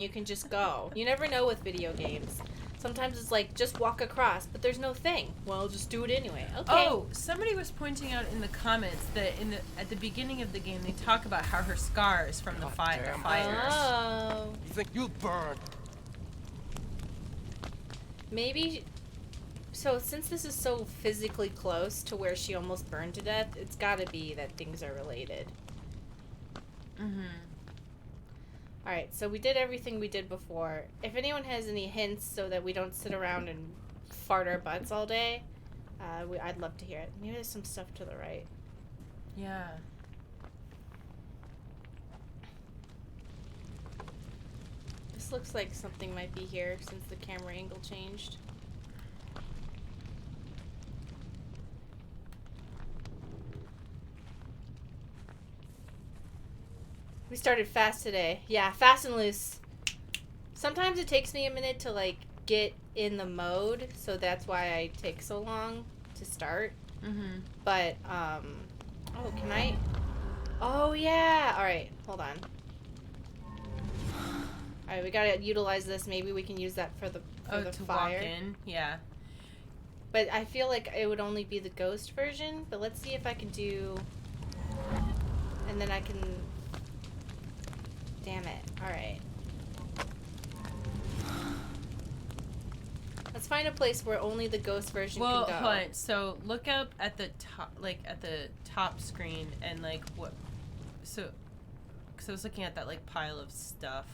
you can just go. You never know with video games. Sometimes it's like, just walk across, but there's no thing. Well, just do it anyway. Okay. Oh, somebody was pointing out in the comments that at the beginning of the game they talk about how her scars from the fires. Oh. You think you'll burn? Maybe. So since this is so physically close to where she almost burned to death, it's gotta be that things are related. Mm-hmm. Alright, so we did everything we did before. If anyone has any hints so that we don't sit around and fart our butts all day, I'd love to hear it. Maybe there's some stuff to the right. Yeah. This looks like something might be here since the camera angle changed. We started fast today. Yeah, fast and loose. Sometimes it takes me a minute to, like, get in the mode, so that's why I take so long to start. Mm-hmm. But, oh, can I? Oh, yeah. Alright, hold on. Alright, we gotta utilize this. Maybe we can use that for the to fire. Walk in, yeah. But I feel like it would only be the ghost version. But let's see if I can do... And then I can... Damn it. Alright. Let's find a place where only the ghost version can go. Well, hold on. So look up at the top, like at the top screen, and like what? So, because I was looking at that like pile of stuff.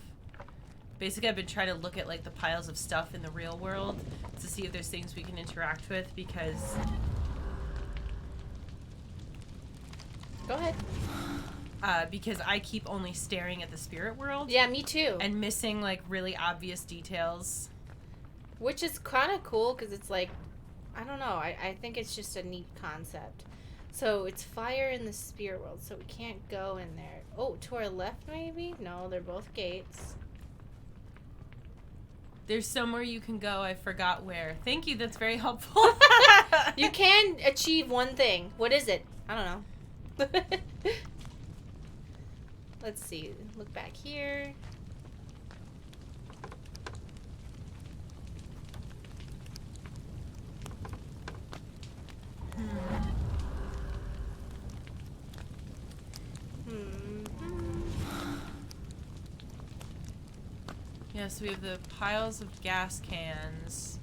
Basically, I've been trying to look at like the piles of stuff in the real world to see if there's things we can interact with because. Go ahead. Because I keep only staring at the spirit world. Yeah, me too. And missing like really obvious details. Which is kind of cool because it's like, I don't know. I think it's just a neat concept. So it's fire in the spirit world, so we can't go in there. Oh, to our left maybe? No, they're both gates. There's somewhere you can go. I forgot where. Thank you. That's very helpful. You can achieve one thing. What is it? I don't know. Let's see. Look back here. Yeah, so we have the piles of gas cans.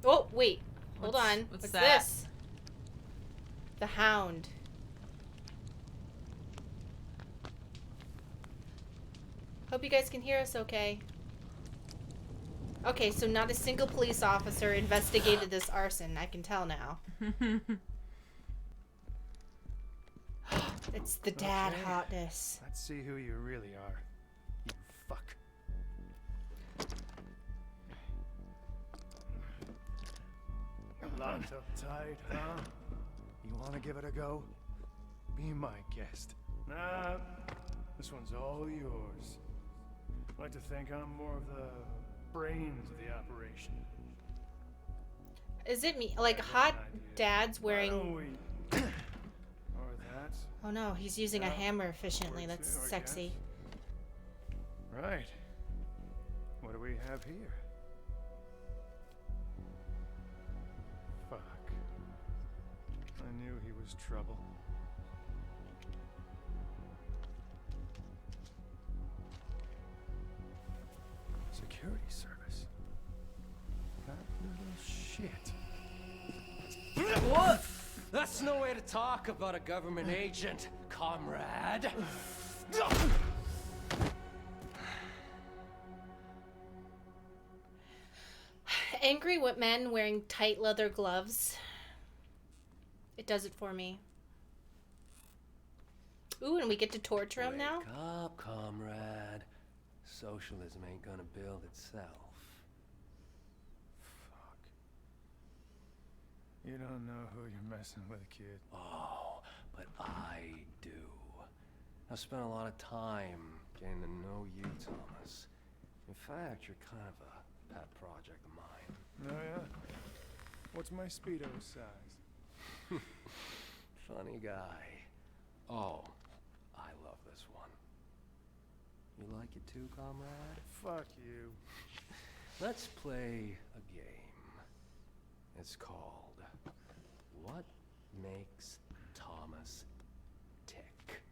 Oh, wait. Hold on. What's that? This? The Hound. Hope you guys can hear us okay. Okay, so not a single police officer investigated this arson. I can tell now. It's the dad hotness. Let's see who you really are. You fuck. Locked up tight, huh? You want to give it a go? Be my guest. Nah, this one's all yours. I like to think I'm more of the brains of the operation. Is it me? Like hot dads wearing... Or that. Oh no, he's using a hammer efficiently. That's sexy. Right. What do we have here? Fuck. I knew he was trouble. Security service. That little shit. What? That's no way to talk about a government agent, comrade. Angry men wearing tight leather gloves. It does it for me. Ooh, and we get to torture him now? Wake up, comrade. Socialism ain't gonna build itself. Fuck. You don't know who you're messing with, kid. Oh, but I do. I've spent a lot of time getting to know you, Thomas. In fact, you're kind of a pet project of mine. Oh, yeah? What's my Speedo size? Funny guy. Oh, I love this one. like it too, comrade? Fuck you. Let's play a game. It's called What Makes Thomas Tick?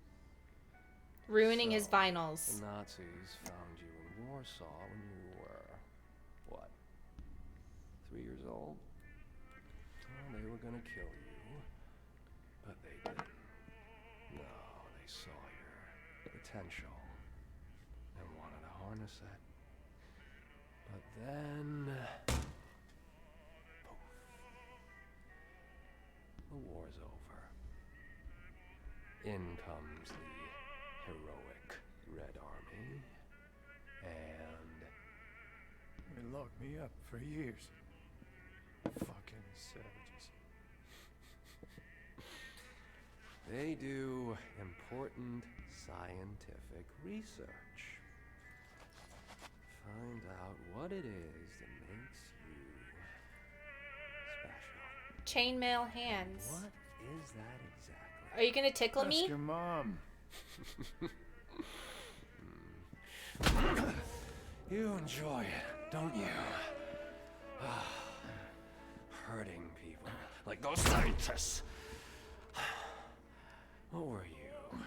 Ruining his So, vinyls. The Nazis found you in Warsaw when you were, what, 3 years old? Well, they were gonna kill you, but they didn't. No, they saw your potential and wanted to harness it. But then, poof, the war's over. In comes the heroic Red Army, and They locked me up for years. Fucking savages. they do important scientific research. Find out what it is that makes you special. Chainmail hands. What is that exactly? Are you gonna tickle Ask me? your mom. You enjoy it, don't you? Hurting people like those scientists. What were you?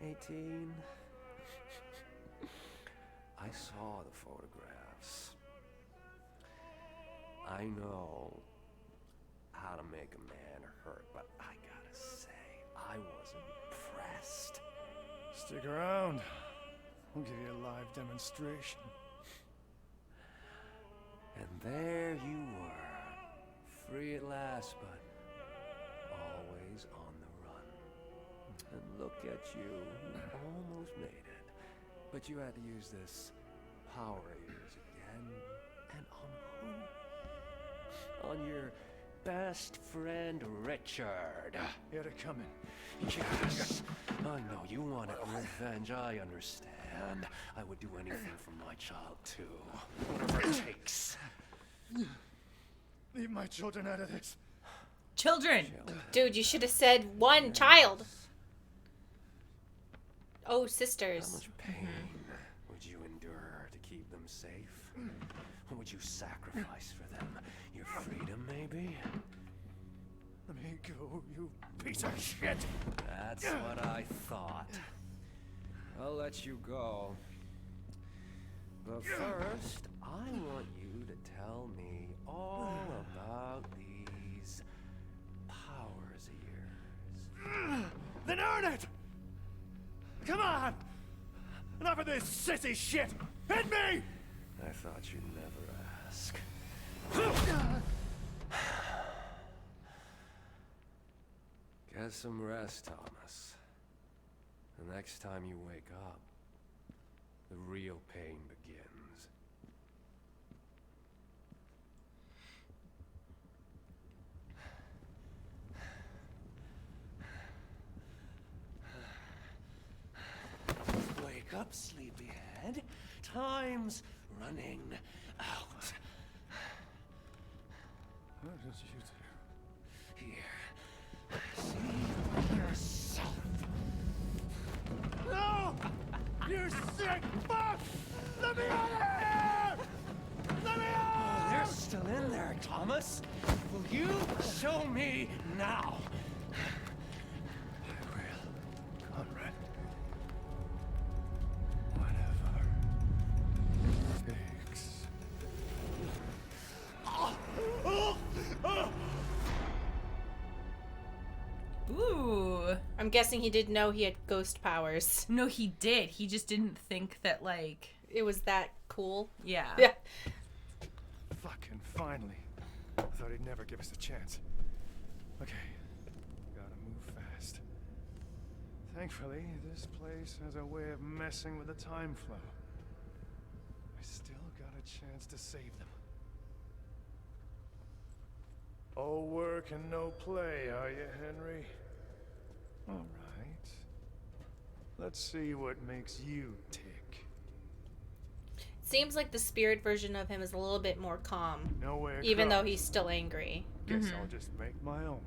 18? I saw the photographs. I know how to make a man hurt, but I gotta say, I was impressed. Stick around. I'll give you a live demonstration. And there you were, free at last, but always on the run. And look at you, you almost made it. But you had to use this power of yours again. And on who? On your best friend, Richard. He had it coming. Yes. I know you wanted revenge, I understand. I would do anything for my child, too. Whatever it takes. Leave my children out of this. Children. Dude, you should have said one child. Oh, sisters. How much pain would you endure to keep them safe? What would you sacrifice for them? Your freedom, maybe? Let me go, you piece of shit. That's what I thought. I'll let you go. But first, I want you to tell me all about these powers of yours. Then earn it! Come on! Enough of this sissy shit! Hit me! I thought you'd never ask. Get some rest, Thomas. The next time you wake up, the real pain begins. Wake up, sleepyhead. Time's running out. What did you do? Here. See for yourself. No! You sick fuck! Let me out of here! Let me out! They're still in there, Thomas. Will you show me now? I will, Conrad. Whatever it takes. Ooh. I'm guessing he didn't know he had ghost powers. No, he did. He just didn't think that, like, It was that cool. yeah. Yeah. Fucking finally. I thought he'd never give us a chance. Okay. Gotta move fast. Thankfully, this place has a way of messing with the time flow. I still got a chance to save them. All work and no play, are you, Henry? All right. Let's see what makes you tick. Seems like the spirit version of him is a little bit more calm, Nowhere even though he's still angry. Guess I'll just make my own.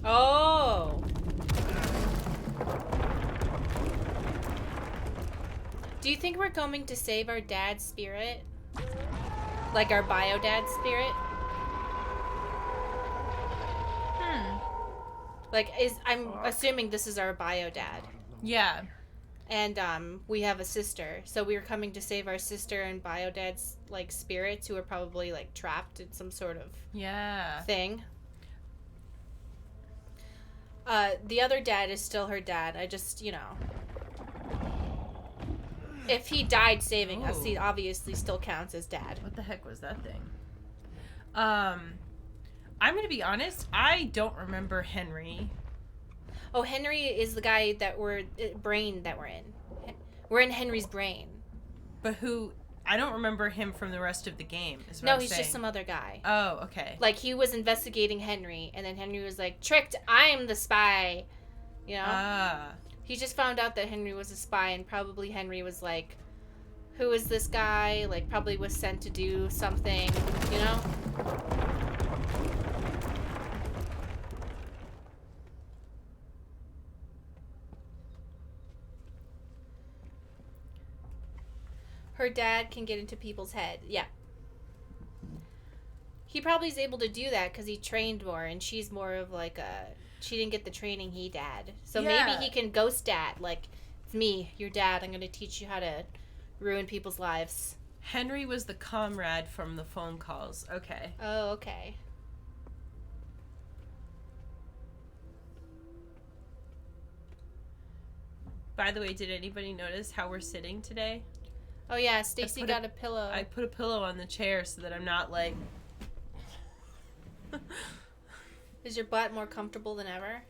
Oh. Do you think we're coming to save our dad's spirit? Like our bio dad's spirit? Like, I'm assuming this is our bio dad. Yeah. And we have a sister, so we were coming to save our sister and bio dad's like spirits who are probably like trapped in some sort of thing. The other dad is still her dad. I just, if he died saving us, he obviously still counts as dad. What the heck was that thing? I'm gonna be honest, I don't remember Henry. Oh, Henry is the guy that brain that we're in. We're in Henry's brain. But I don't remember him from the rest of the game, is what No, I'm he's saying. just some other guy. Oh, okay. Like, he was investigating Henry, and then Henry was like, tricked, I'm the spy. You know? Ah. He just found out that Henry was a spy, and probably Henry was like, who is this guy? Like, probably was sent to do something, you know? Her dad can get into people's head. Yeah. He probably is able to do that because he trained more, and she's more of like she didn't get the training he did. So maybe he can ghost dad. Like, it's me, your dad. I'm going to teach you how to ruin people's lives. Henry was the comrade from the phone calls. Okay. Oh, okay. By the way, did anybody notice how we're sitting today? Oh, yeah, Stacy got a pillow. I put a pillow on the chair so that I'm not like... Is your butt more comfortable than ever?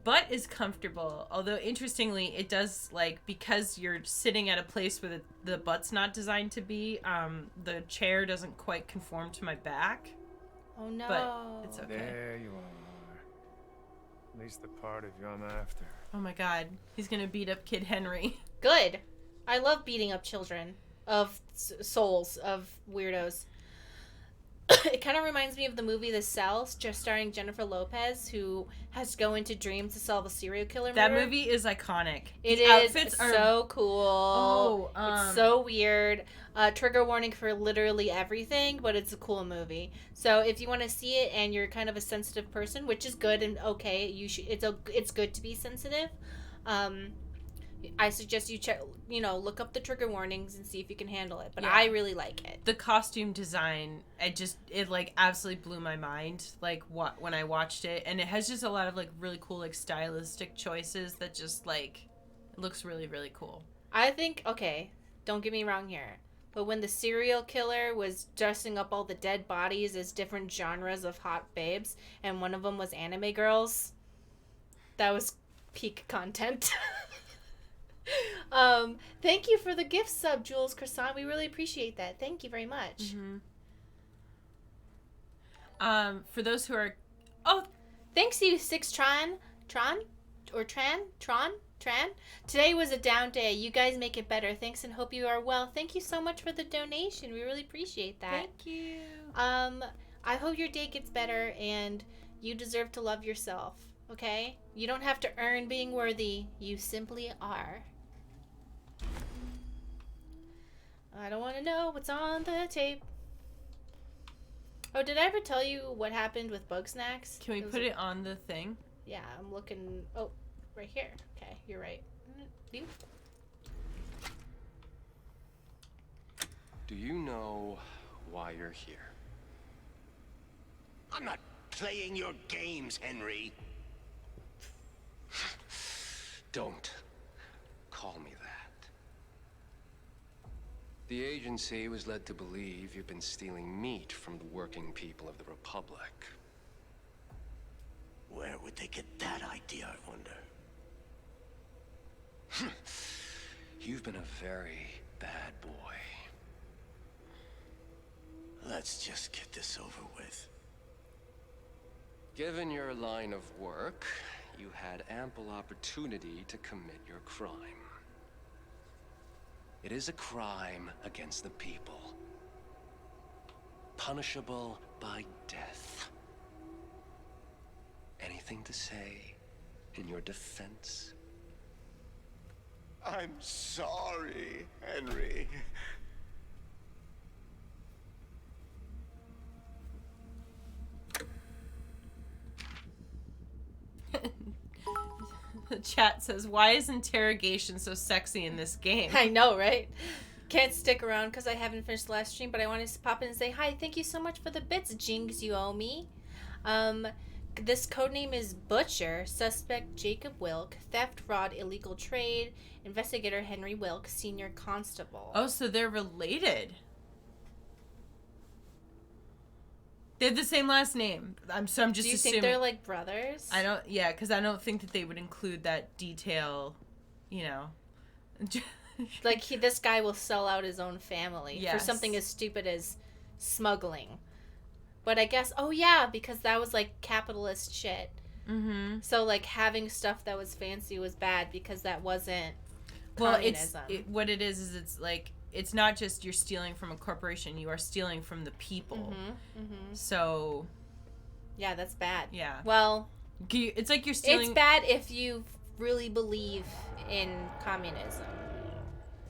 Butt is comfortable. Although, interestingly, it does, like, because you're sitting at a place where the butt's not designed to be, the chair doesn't quite conform to my back. Oh, no. But it's okay. There you are. At least the part of you I'm after. Oh my god. He's gonna beat up Kid Henry. Good. I love beating up children of souls, of weirdos. It kind of reminds me of the movie The Cell, just starring Jennifer Lopez, who has to go into dreams to solve a serial killer murder. That movie is iconic. It The is outfits are so cool. Oh, it's so weird. Trigger warning for literally everything, but it's a cool movie. So if you want to see it and you're kind of a sensitive person, which is good and okay, it's good to be sensitive. I suggest you look up the trigger warnings and see if you can handle it. But I really like it. The costume design, it like absolutely blew my mind. Like when I watched it, and it has just a lot of like really cool like stylistic choices that just like it looks really really cool. I think don't get me wrong here, but when the serial killer was dressing up all the dead bodies as different genres of hot babes, and one of them was anime girls, that was peak content. Thank you for the gift sub, Jules Croissant. We really appreciate that. Thank you very much. Mm-hmm. For those who are... Thanks you, Tran. Today was a down day. You guys make it better. Thanks and hope you are well. Thank you so much for the donation. We really appreciate that. Thank you. I hope your day gets better and you deserve to love yourself. Okay? You don't have to earn being worthy. You simply are. I don't want to know what's on the tape. Oh, did I ever tell you what happened with Bug Snacks? Can we put it on the thing? Yeah, I'm looking. Oh, right here. Okay, you're right. Do you know why you're here? I'm not playing your games, Henry. Don't call me that. The agency was led to believe you've been stealing meat from the working people of the Republic. Where would they get that idea, I wonder? You've been a very bad boy. Let's just get this over with. Given your line of work, you had ample opportunity to commit your crime. It is a crime against the people. Punishable by death. anything to say in your defense? I'm sorry, Henry. The chat says, why is interrogation so sexy in this game? I know, right? Can't stick around because I haven't finished the last stream, but I wanted to pop in and say hi. Thank you so much for the bits, Jings. You owe me. This codename is Butcher. Suspect Jacob Wilk. Theft, fraud, illegal trade. Investigator Henry Wilk, senior constable. Oh, so they're related. They have the same last name. I'm just Do you assuming. think they're like brothers? I don't. Yeah, because I don't think that they would include that detail. You know. Like this guy will sell out his own family for Yes. something as stupid as smuggling. But I guess, oh yeah, because that was like capitalist shit. Mm-hmm. So like having stuff that was fancy was bad because that wasn't Well, communism. what it is it's like it's not just you're stealing from a corporation. You are stealing from the people. So Yeah, that's bad. yeah. Well, It's like you're stealing. it's bad if you really believe in communism.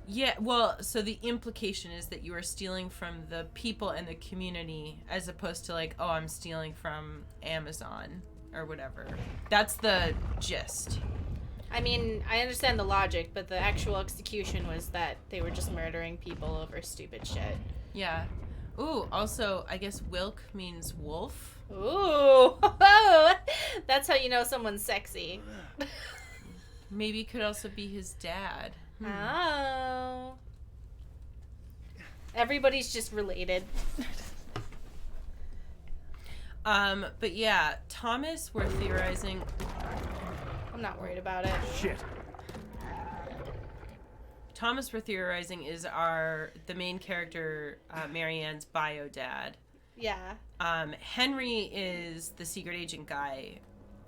Yeah, well, so the implication is that you are stealing from the people and the community as opposed to like, oh, I'm stealing from Amazon or whatever. That's the gist. I mean, I understand the logic, but the actual execution was that they were just murdering people over stupid shit. Yeah. Ooh, also, I guess Wilk means wolf. Ooh, that's how you know someone's sexy. Maybe it could also be his dad. Oh. Everybody's just related. But yeah, Thomas, we're theorizing. I'm not worried about it. Shit. Thomas, we're theorizing, is the main character, Marianne's bio dad. Yeah. Henry is the secret agent guy.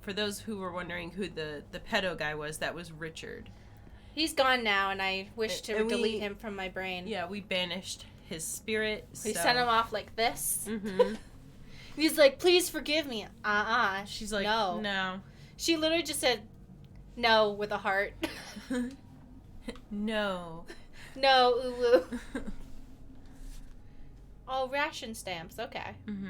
For those who were wondering who the pedo guy was, that was Richard. He's gone now, and I wish to And delete him from my brain. Yeah, we banished his spirit. We sent him off like this. Mm-hmm. He's like, please forgive me. She's like, no. No. She literally just said, no, with a heart. No. No, ooh. Oh, ration stamps. Okay. Mm-hmm.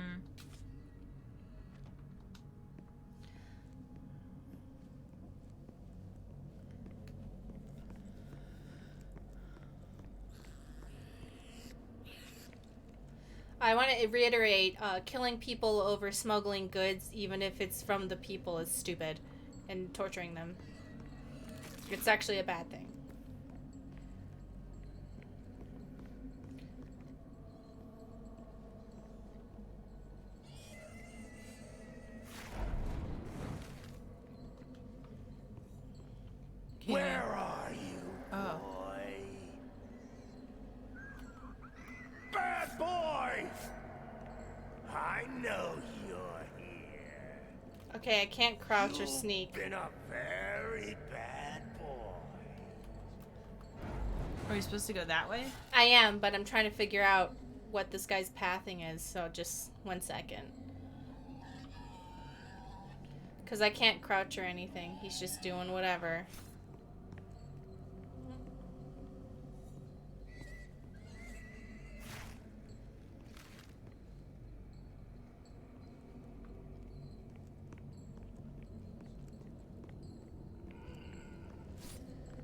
I want to reiterate, killing people over smuggling goods, even if it's from the people, is stupid. And torturing them. It's actually a bad thing. Where are you, Oh. boy? Bad boy! I know you're here. Okay, I can't crouch or You've sneak. been a very bad boy. Are we supposed to go that way? I am, but I'm trying to figure out what this guy's pathing is, so just 1 second. Because I can't crouch or anything. He's just doing whatever.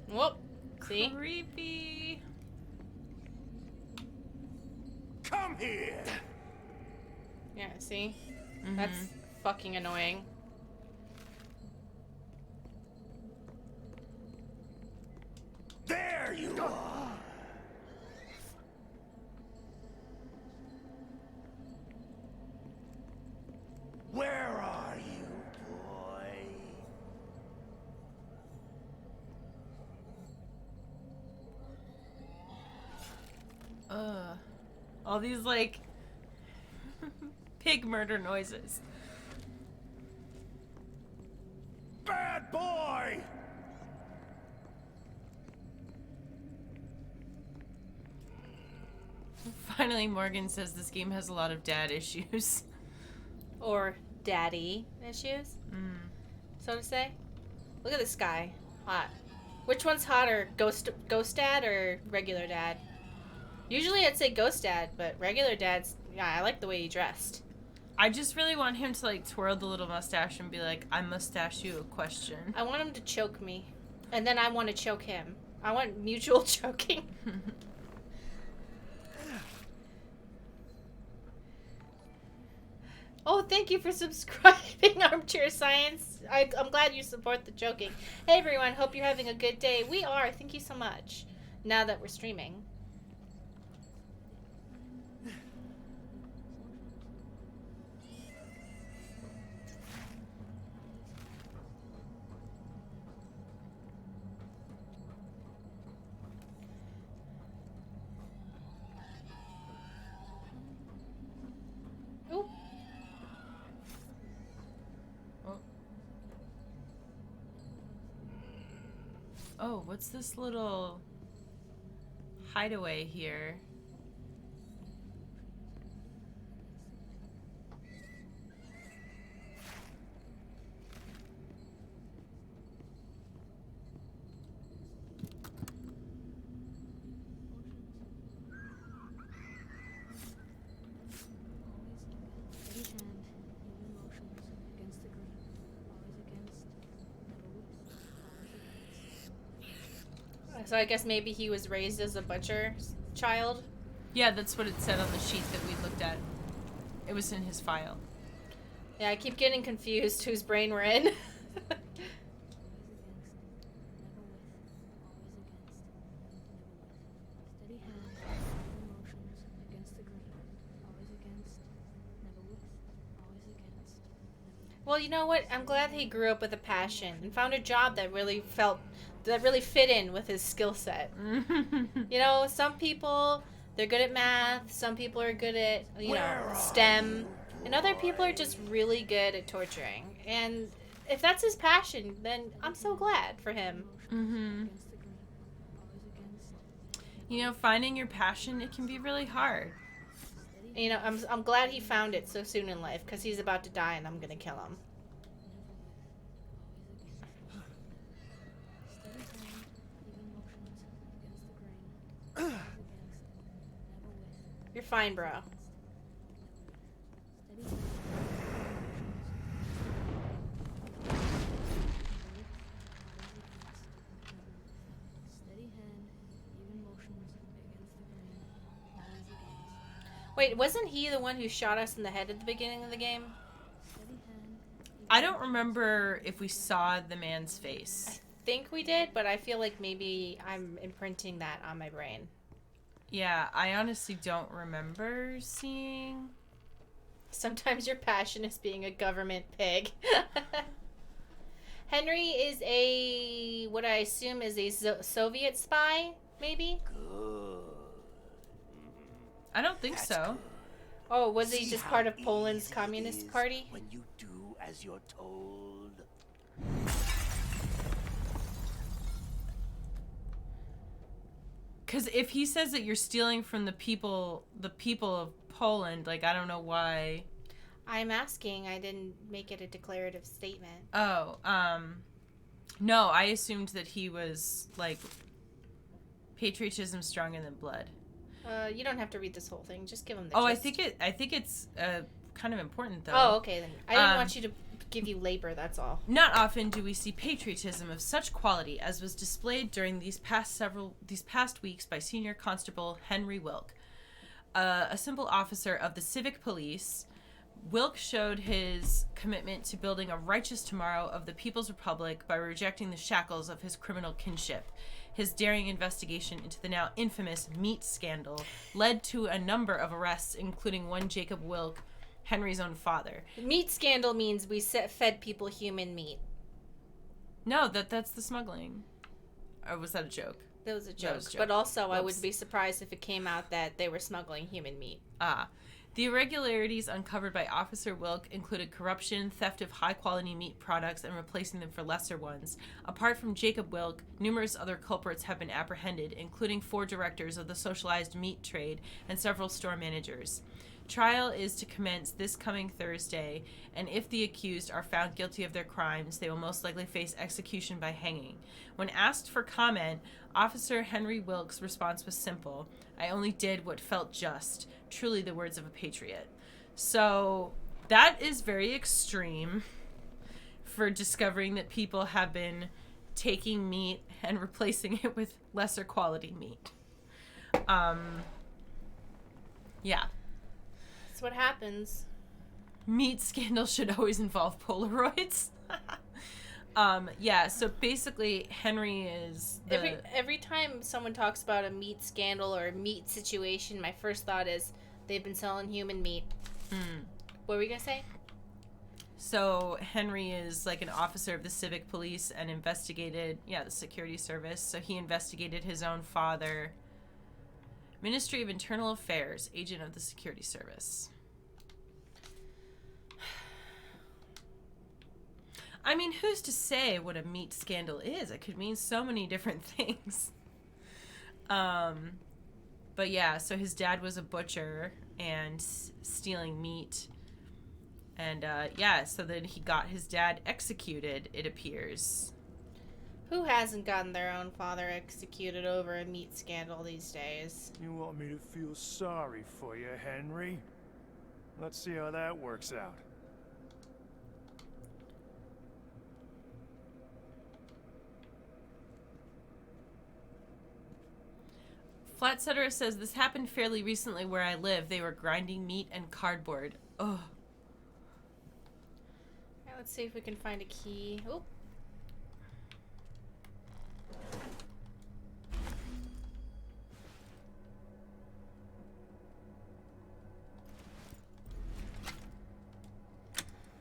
Whoop. See? Creepy. Come here! Yeah, see? Mm-hmm. That's fucking annoying. There you are! Where are you, boy? All these like pig murder noises. Bad boy! Finally, Morgan says this game has a lot of dad issues. Or daddy issues. so to say. Look at this guy. Hot. Which one's hotter, Ghost Dad or regular Dad? Usually I'd say Ghost Dad, but regular Dad's, yeah, I like the way he dressed. I just really want him to like twirl the little mustache and be like, I mustache you a question. I want him to choke me. And then I want to choke him. I want mutual choking. Oh, thank you for subscribing, Armchair Science. I'm glad you support the joking. Hey, everyone. Hope you're having a good day. We are. Thank you so much. Now that we're streaming. Ooh. Oh, what's this little hideaway here? So I guess maybe he was raised as a butcher child. Yeah, that's what it said on the sheet that we looked at. It was in his file. Yeah, I keep getting confused whose brain we're in. Well, you know what? I'm glad he grew up with a passion and found a job that really fit in with his skill set. You know, some people, they're good at math, some people are good at, STEM, and other people are just really good at torturing. And if that's his passion, then I'm so glad for him. Mm-hmm. You know, finding your passion, it can be really hard. You know, I'm glad he found it so soon in life, because he's about to die and I'm going to kill him. You're fine, bro. Wait, wasn't he the one who shot us in the head at the beginning of the game? I don't remember if we saw the man's face. I think we did, but I feel like maybe I'm imprinting that on my brain. Yeah, I honestly don't remember seeing. Sometimes your passion is being a government pig. Henry is what I assume is a Soviet spy, maybe? Good. I don't think That's so. good. Oh, was he See just how part of Poland's easy it Communist is Party? when you do as you're told. Because if he says that you're stealing from the people of Poland, like, I don't know why. I'm asking. I didn't make it a declarative statement. Oh, no, I assumed that he was, like, patriotism stronger than blood. You don't have to read this whole thing. Just give him the Oh, gist. I think it's kind of important, though. Oh, okay then. I didn't want you to give you labor, that's all. Not often do we see patriotism of such quality as was displayed during these past weeks by Senior Constable Henry Wilk, a simple officer of the Civic Police. Wilk showed his commitment to building a righteous tomorrow of the People's Republic by rejecting the shackles of his criminal kinship. His daring investigation into the now infamous meat scandal led to a number of arrests, including one Jacob Wilk, Henry's own father. Meat scandal means we fed people human meat. No, that's the smuggling. Or was that a joke? That was a joke. was a joke. But also, I Whoops. would be surprised if it came out that they were smuggling human meat. The irregularities uncovered by Officer Wilk included corruption, theft of high-quality meat products, and replacing them for lesser ones. Apart from Jacob Wilk, numerous other culprits have been apprehended, including 4 directors of the socialized meat trade and several store managers. trial is to commence this coming Thursday, and if the accused are found guilty of their crimes, they will most likely face execution by hanging. When asked for comment, Officer Henry Wilkes' response was simple: "I only did what felt just." Truly the words of a patriot. So that is very extreme for discovering that people have been taking meat and replacing it with lesser quality meat. Yeah. That's what happens. Meat scandals should always involve Polaroids. Yeah, so basically Henry is Every time someone talks about a meat scandal or a meat situation, my first thought is they've been selling human meat. What were we gonna say? So Henry is like an officer of the civic police and investigated, the security service. So he investigated his own father. Ministry of Internal Affairs, agent of the security service. I mean, who's to say what a meat scandal is? It could mean so many different things. But yeah, so his dad was a butcher and stealing meat. And so then he got his dad executed, it appears. Who hasn't gotten their own father executed over a meat scandal these days? You want me to feel sorry for you, Henry? Let's see how that works out. Flatsetter says, "This happened fairly recently where I live. They were grinding meat and cardboard." Ugh. Alright, let's see if we can find a key. Oh.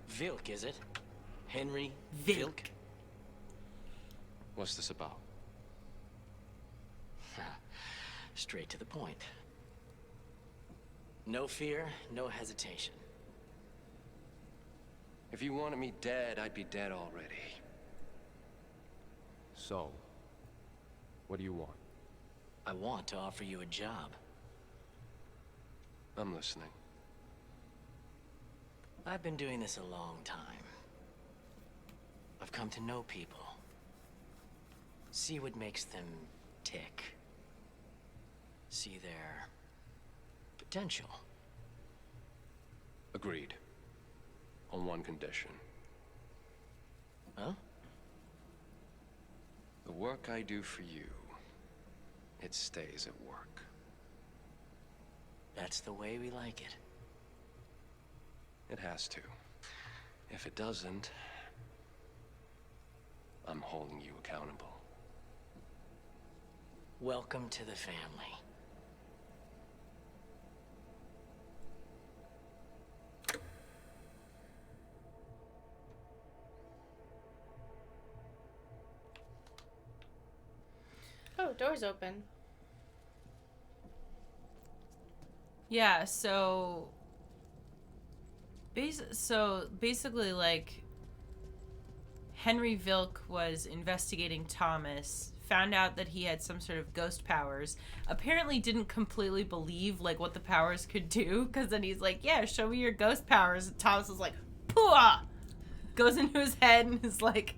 Vilk, is it? Henry Vilk. What's this about? Straight to the point. No fear, no hesitation. If you wanted me dead, I'd be dead already. So, what do you want? I want to offer you a job. I'm listening. I've been doing this a long time. I've come to know people. See what makes them tick. See their potential. Agreed. On one condition. Huh? The work I do for you, it stays at work. That's the way we like it. It has to. If it doesn't, I'm holding you accountable. Welcome to the family. Oh, door's open. Yeah, so basically, like, Henry Vilk was investigating Thomas, found out that he had some sort of ghost powers, apparently didn't completely believe, like, what the powers could do, because then he's like, yeah, show me your ghost powers, and Thomas was like, pooah! Goes into his head and is like,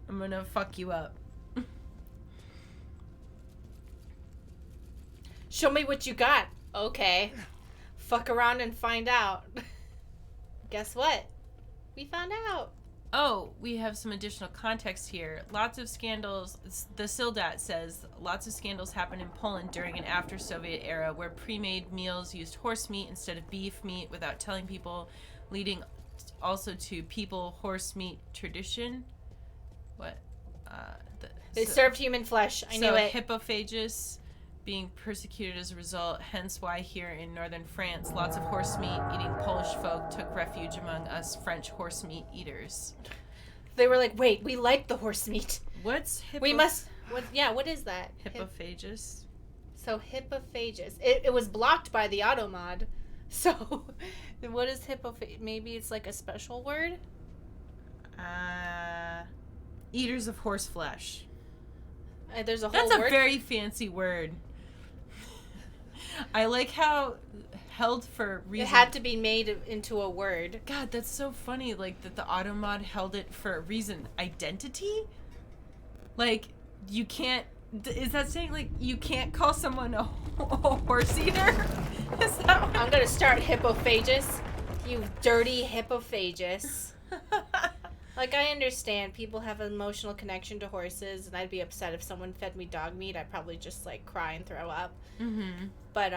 I'm gonna fuck you up. Show me what you got. Okay. Fuck around and find out. Guess what? We found out. Oh, we have some additional context here. Lots of scandals, the Sildat says, lots of scandals happened in Poland during and after Soviet era where pre-made meals used horse meat instead of beef meat without telling people, leading also to horse meat tradition. What? They served human flesh. I knew it. Hippophagus being persecuted as a result, hence why here in northern France, lots of horse meat eating Polish folk took refuge among us French horse meat eaters. They were like, wait, we like the horse meat. What's We must... What is that? Hippophagus? So, hippophagus. It was blocked by the auto mod. So, what is hippophagus? Maybe it's like a special word? Eaters of horse flesh. There's a whole That's word. a very fancy word. I like how held for It reason. had to be made into a word. God, that's so funny. Like that the automod held it for a reason. Identity? Like you can't. Is that saying like you can't call someone a horse eater? Is that what? I'm gonna start hippophagus. You dirty hippophagus. Like, I understand people have an emotional connection to horses, and I'd be upset if someone fed me dog meat. I'd probably just, like, cry and throw up. Mm-hmm. But,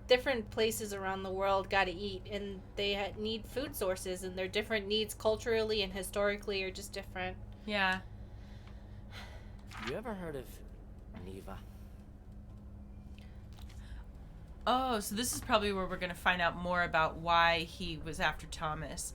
different places around the world gotta eat, and they need food sources, and their different needs culturally and historically are just different. Yeah. You ever heard of Neva? Oh, so this is probably where we're going to find out more about why he was after Thomas.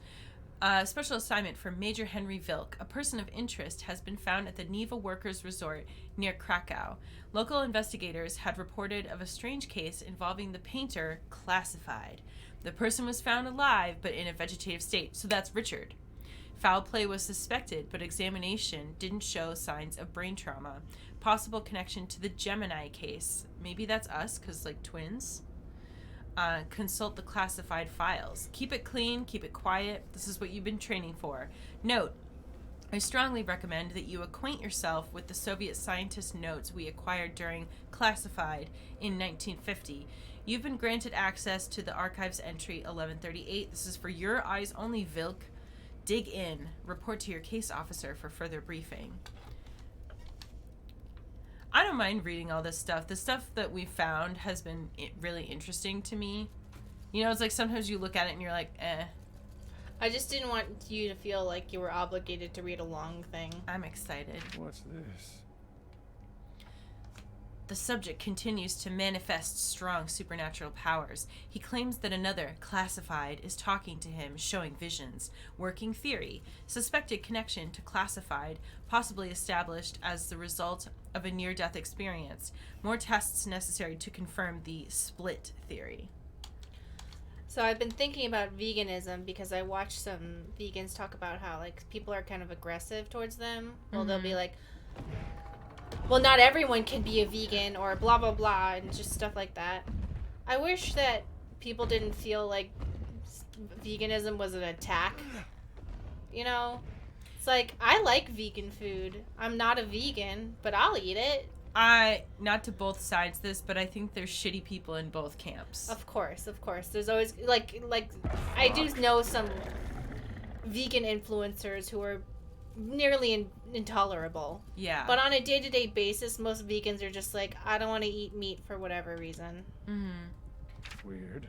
Special assignment for Major Henry Vilk. A person of interest has been found at the Neva Workers Resort near Krakow. Local investigators had reported of a strange case involving the painter Classified. The person was found alive, but in a vegetative state, so that's Richard. Foul play was suspected, but examination didn't show signs of brain trauma. Possible connection to the Gemini case. Maybe that's us, because, like, twins. Consult the classified files. Keep it clean, keep it quiet. This is what you've been training for. Note, I strongly recommend that you acquaint yourself with the Soviet scientist notes we acquired during Classified in 1950. You've been granted access to the archives entry 1138. This is for your eyes only, Vilk. Dig in. Report to your case officer for further briefing. I don't mind reading all this stuff. The stuff that we found has been really interesting to me. You know, it's like sometimes you look at it and you're like, eh. I just didn't want you to feel like you were obligated to read a long thing. I'm excited. What's this? The subject continues to manifest strong supernatural powers. He claims that another, Classified, is talking to him, showing visions. Working theory. Suspected connection to Classified, possibly established as the result of a near-death experience. More tests necessary to confirm the split theory. So I've been thinking about veganism because I watched some vegans talk about how, like, people are kind of aggressive towards them. Well, they'll be like, well, not everyone can be a vegan, or blah, blah, blah, and just stuff like that. I wish that people didn't feel like veganism was an attack. You know? It's like, I like vegan food. I'm not a vegan, but I'll eat it. Not to both sides this, but I think there's shitty people in both camps. Of course. There's always, like, I do know some vegan influencers who are nearly intolerable. Yeah. But on a day-to-day basis, most vegans are just like, I don't want to eat meat for whatever reason. Mm-hmm. Weird.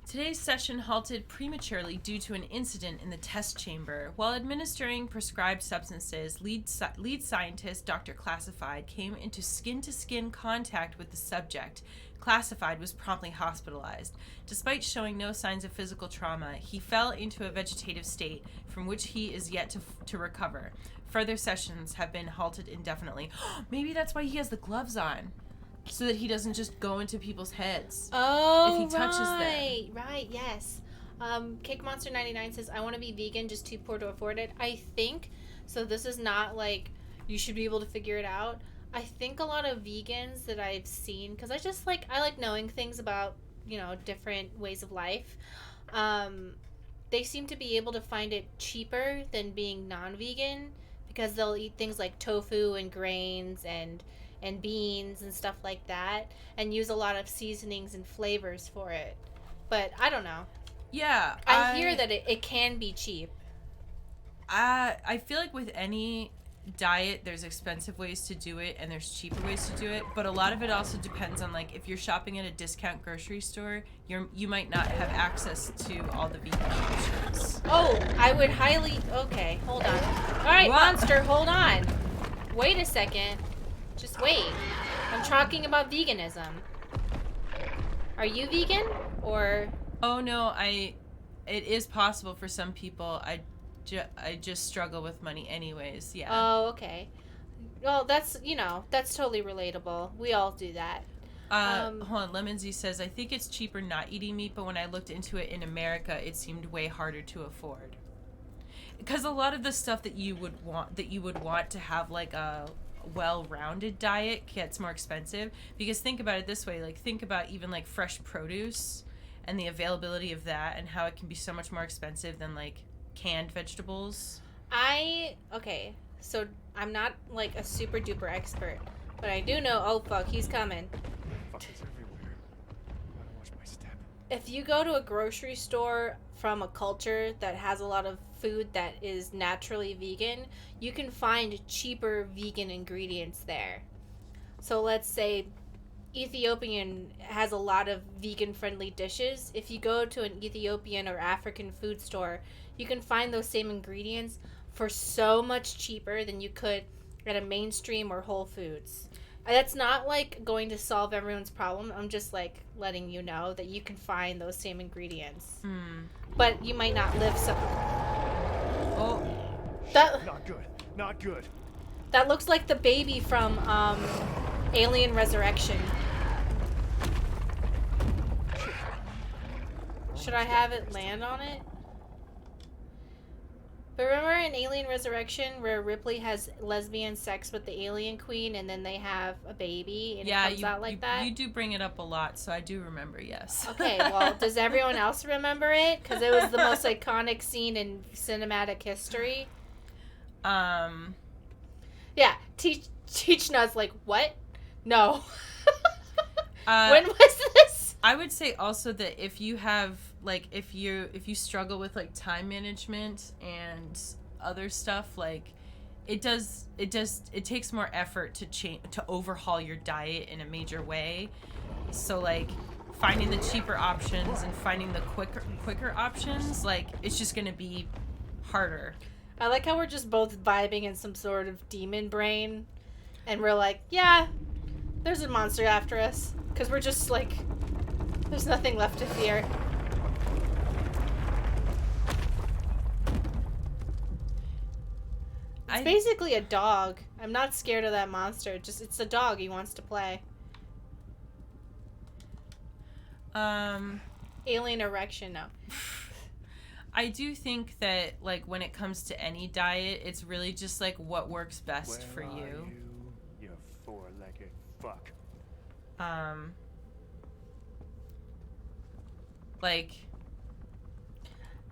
Today's session halted prematurely due to an incident in the test chamber. While administering prescribed substances, lead scientist Dr. Classified came into skin-to-skin contact with the subject. Classified was promptly hospitalized. Despite showing no signs of physical trauma, he fell into a vegetative state from which he is yet to recover. Further sessions have been halted indefinitely. Maybe that's why he has the gloves on. So that he doesn't just go into people's heads. Oh, if he touches them. Right, yes. Cake Monster 99 says, I want to be vegan, just too poor to afford it. I think, so this is not like, you should be able to figure it out. I think a lot of vegans that I've seen, because I like knowing things about, you know, different ways of life. They seem to be able to find it cheaper than being non-vegan, because they'll eat things like tofu and grains and beans and stuff like that, and use a lot of seasonings and flavors for it. But I don't know. Yeah. I hear that it can be cheap. I feel like with any diet, there's expensive ways to do it and there's cheaper ways to do it, but a lot of it also depends on, like, if you're shopping at a discount grocery store, you might not have access to all the vegan options. Oh, I would highly... Okay, hold on. All right, What? Monster, hold on. Wait a second. Just wait. I'm talking about veganism. Are you vegan? Or... Oh, no, it is possible for some people. I just struggle with money anyways, yeah. Oh, okay. Well, that's totally relatable. We all do that. Hold on, Lemonsy says, I think it's cheaper not eating meat, but when I looked into it in America, it seemed way harder to afford. Because a lot of the stuff that you would want to have, like, a well-rounded diet gets more expensive. Because think about it this way, like think about even like fresh produce and the availability of that and how it can be so much more expensive than like canned vegetables. Okay, so I'm not like a super duper expert, but I do know. Oh fuck, he's coming. Fuck is everywhere. Gotta watch my step. If you go to a grocery store from a culture that has a lot of food that is naturally vegan, you can find cheaper vegan ingredients there. So let's say Ethiopian has a lot of vegan friendly dishes. If you go to an Ethiopian or African food store, you can find those same ingredients for so much cheaper than you could at a mainstream or Whole Foods. That's not like going to solve everyone's problem. I'm just like letting you know that you can find those same ingredients. But you might not live so. Oh, That Not good. Not good. that looks like the baby from Alien Resurrection. Should I have it land on it? But remember in Alien Resurrection where Ripley has lesbian sex with the alien queen and then they have a baby and yeah, it comes out like that? you do bring it up a lot, so I do remember, yes. Okay, well, does everyone else remember it? Because it was the most iconic scene in cinematic history. Yeah, Teach Nut's like, what? No. When was this? I would say also that if you have like if you struggle with like time management and other stuff, like it takes more effort to overhaul your diet in a major way. So like finding the cheaper options and finding the quicker options, like it's just gonna be harder. I like how we're just both vibing in some sort of demon brain. And we're like, yeah, there's a monster after us. Because we're just like, there's nothing left to fear. It's basically a dog. I'm not scared of that monster. Just it's a dog. He wants to play. Alien erection, no. I do think that like when it comes to any diet, it's really just like what works best for Where you. are you four-legged fuck? Like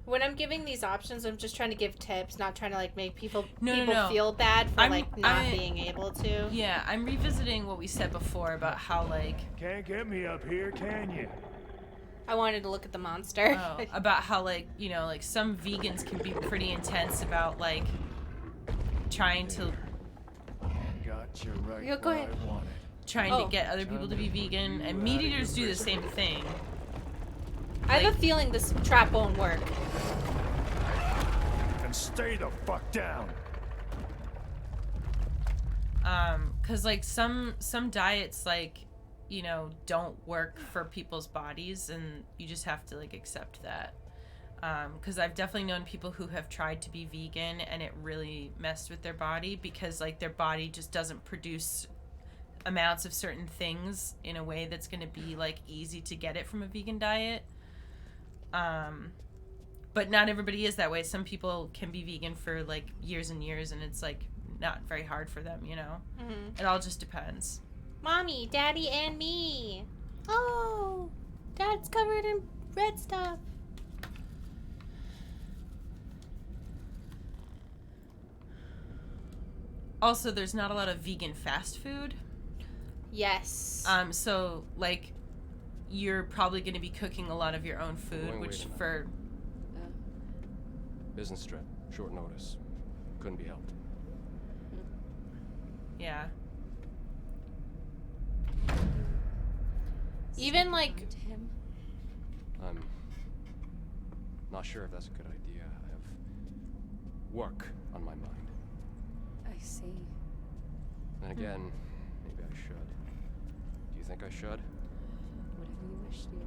When I'm giving these options, I'm just trying to give tips, not trying to like make people No. feel bad for I'm- not I- being able to. yeah, I'm revisiting what we said before about how like Can't get me up here, can you? I wanted to look at the monster. about how like, you know, like some vegans can be pretty intense about like trying to Got you right Yeah, go where ahead. I want it. to get other people to be vegan, and meat eaters do the same thing. I have a feeling this trap won't work. And stay the fuck down. Cause like some diets like, you know, don't work for people's bodies, and you just have to like accept that. Cause I've definitely known people who have tried to be vegan and it really messed with their body because like their body just doesn't produce amounts of certain things in a way that's going to be like easy to get it from a vegan diet. But not everybody is that way. Some people can be vegan for like years and years and it's like not very hard for them, you know? Mm-hmm. It all just depends. Mommy, Daddy, and me. Oh, Dad's covered in red stuff. Also, there's not a lot of vegan fast food. Yes. So like you're probably going to be cooking a lot of your own food, Wait, which wait a for Business trip, short notice. Couldn't be helped. yeah. Even like I'm not sure if that's a good idea. I have work on my mind. I see. And again, maybe I should. Do you think I should? Whatever you wish, dear.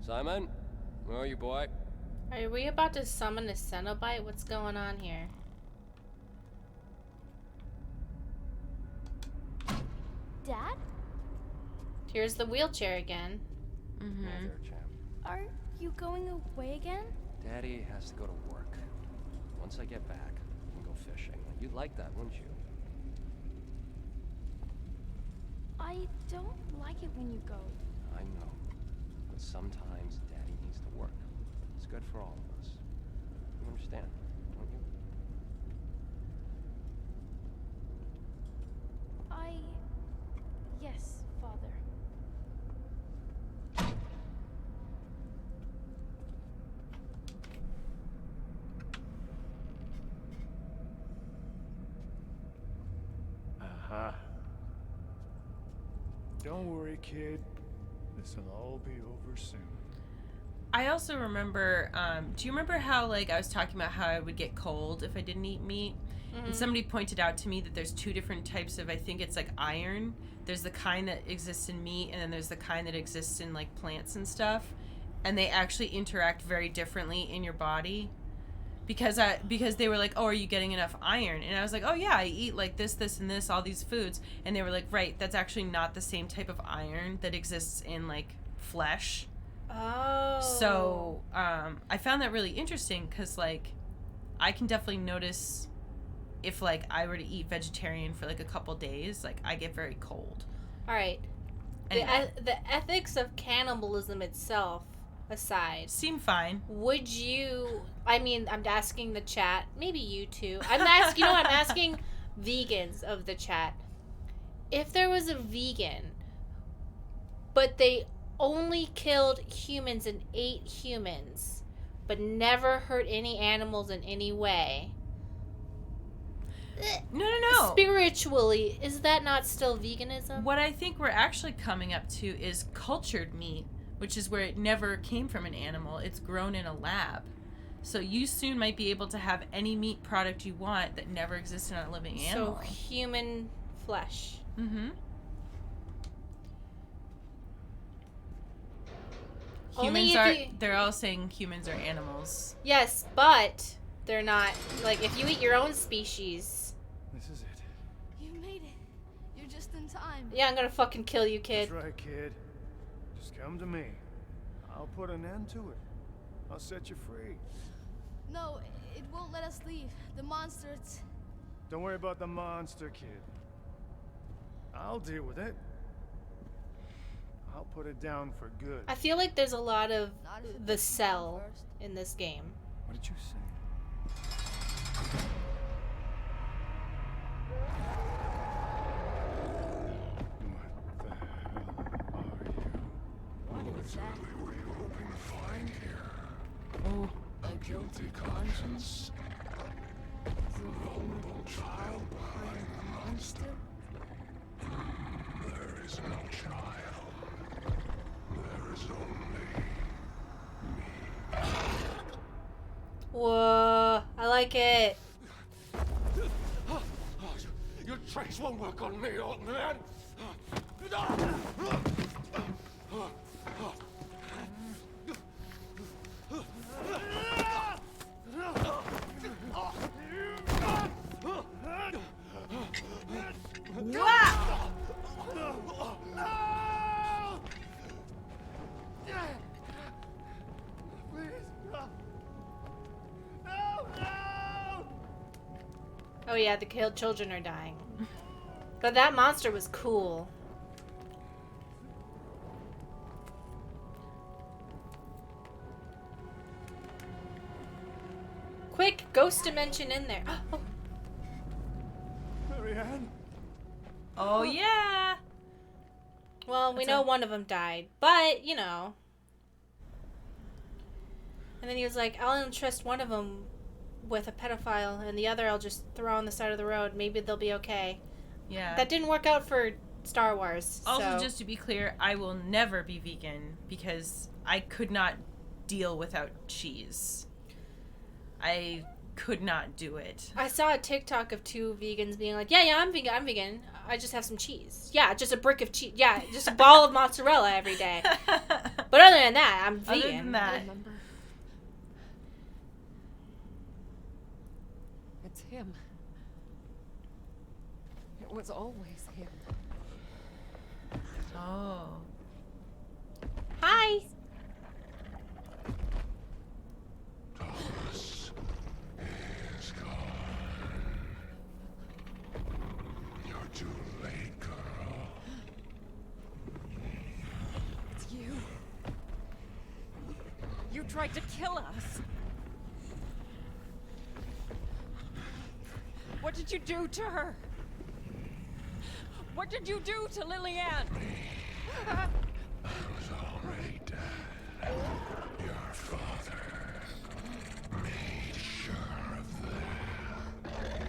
Simon? Where are you, boy? are we about to summon a Cenobite? What's going on here? Dad? Here's the wheelchair again. Mm-hmm. Hey there, champ. Are you going away again? Daddy has to go to work. Once I get back, we can go fishing. You'd like that, wouldn't you? I don't like it when you go. I know. But sometimes Daddy needs to work. It's good for all of us. You understand, don't you? Yes, Father. Aha. Don't worry, kid. This'll all be over soon. I also remember, do you remember how, like, I was talking about how I would get cold if I didn't eat meat? And somebody pointed out to me that there's two different types of, I think it's like iron. There's the kind that exists in meat, and then there's the kind that exists in, like, plants and stuff. And they actually interact very differently in your body. Because they were like, oh, are you getting enough iron? And I was like, oh, yeah, I eat, like, this, and this, all these foods. And they were like, right, that's actually not the same type of iron that exists in, like, flesh. Oh. So, I found that really interesting because, like, I can definitely notice if, like, I were to eat vegetarian for, like, a couple days, like, I get very cold. All right. Anyway, The ethics of cannibalism itself aside, seem fine. would you, I mean, I'm asking the chat, maybe you too. I'm asking, I'm asking vegans of the chat. If there was a vegan, but they only killed humans and ate humans, but never hurt any animals in any way. No. Spiritually, is that not still veganism? What I think we're actually coming up to is cultured meat, which is where it never came from an animal. It's grown in a lab. So you soon might be able to have any meat product you want that never existed on a living animal. So human flesh. Mm-hmm. Only Humans if are, you- they're all saying humans are animals. Yes, but they're not. Like, if you eat your own species, This is it. You made it. You're just in time. yeah, I'm gonna fucking kill you, kid. That's right, kid. Just come to me. I'll put an end to it. I'll set you free. No, it won't let us leave. The monster, it's... Don't worry about the monster, kid. I'll deal with it. I'll put it down for good. I feel like there's a lot of Not if it the doesn't come cell first. in this game. What did you say? What the hell are you? What is that? Oh. A guilty conscience? Is a vulnerable child behind the monster? There is no child. There is only Whoa, I like it. your tricks won't work on me, old man. Oh yeah, the killed children are dying. But that monster was cool. Quick, ghost dimension in there. Oh, Marianne? Oh, yeah. well, we That's know a- one of them died, but you know. And then he was like, "I'll entrust one of them with a pedophile, and the other I'll just throw on the side of the road. Maybe they'll be okay." Yeah. That didn't work out for Star Wars. Also, so. just to be clear, I will never be vegan because I could not deal without cheese. I could not do it. I saw a TikTok of two vegans being like, yeah, I'm vegan. I'm vegan. I just have some cheese. Yeah, just a brick of cheese. Yeah, just a ball of mozzarella every day. But other than that, I'm vegan. Other than that, Remember? It's him. It was always him. oh, Hi. tried to kill us. What did you do to her? What did you do to Lillian? I was already dead. Your father made sure of that.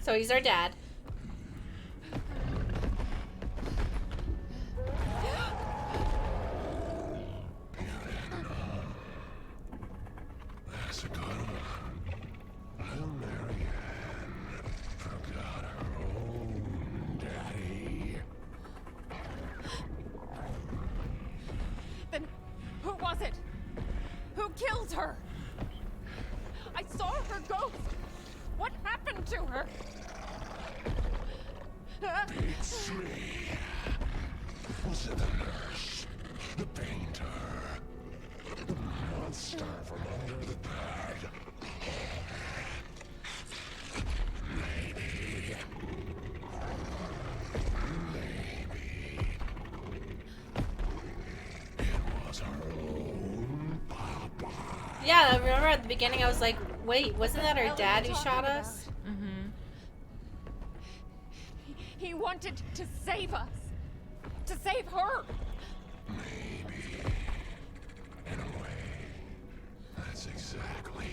So he's our dad. That's a good one. Little Marianne forgot her own daddy. Then who was it? Who killed her? I saw her ghost. What happened to her? It's me. Was it the nurse? The painter? The monster from under the bed? Maybe. It was her own papa. Yeah, I remember at the beginning I was like, wait, wasn't that our dad who shot us? Mm-hmm. He wanted to save us. To save her. Maybe. In a way, that's exactly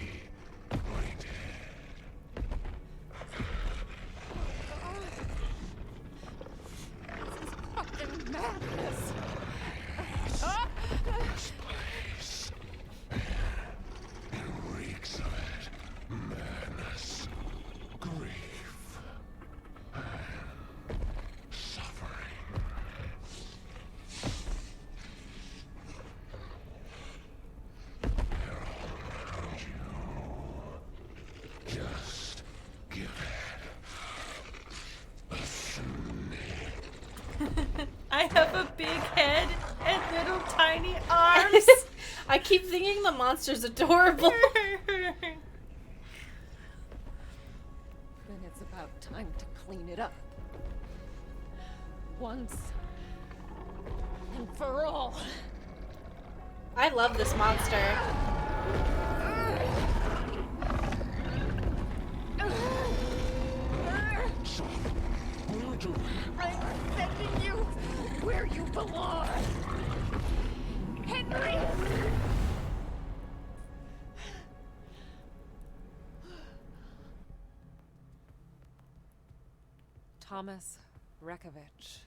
what he did. Fucking madness. This place. It reeks of it. Madness. Grief. And suffering. They're all around you. Just give it a sniff. I have a big head and little tiny arms. I keep thinking the monster's adorable. Then it's about time to clean it up. Once and for all. I love this monster. I'm sending you where you belong. Henry! Thomas Rekovich.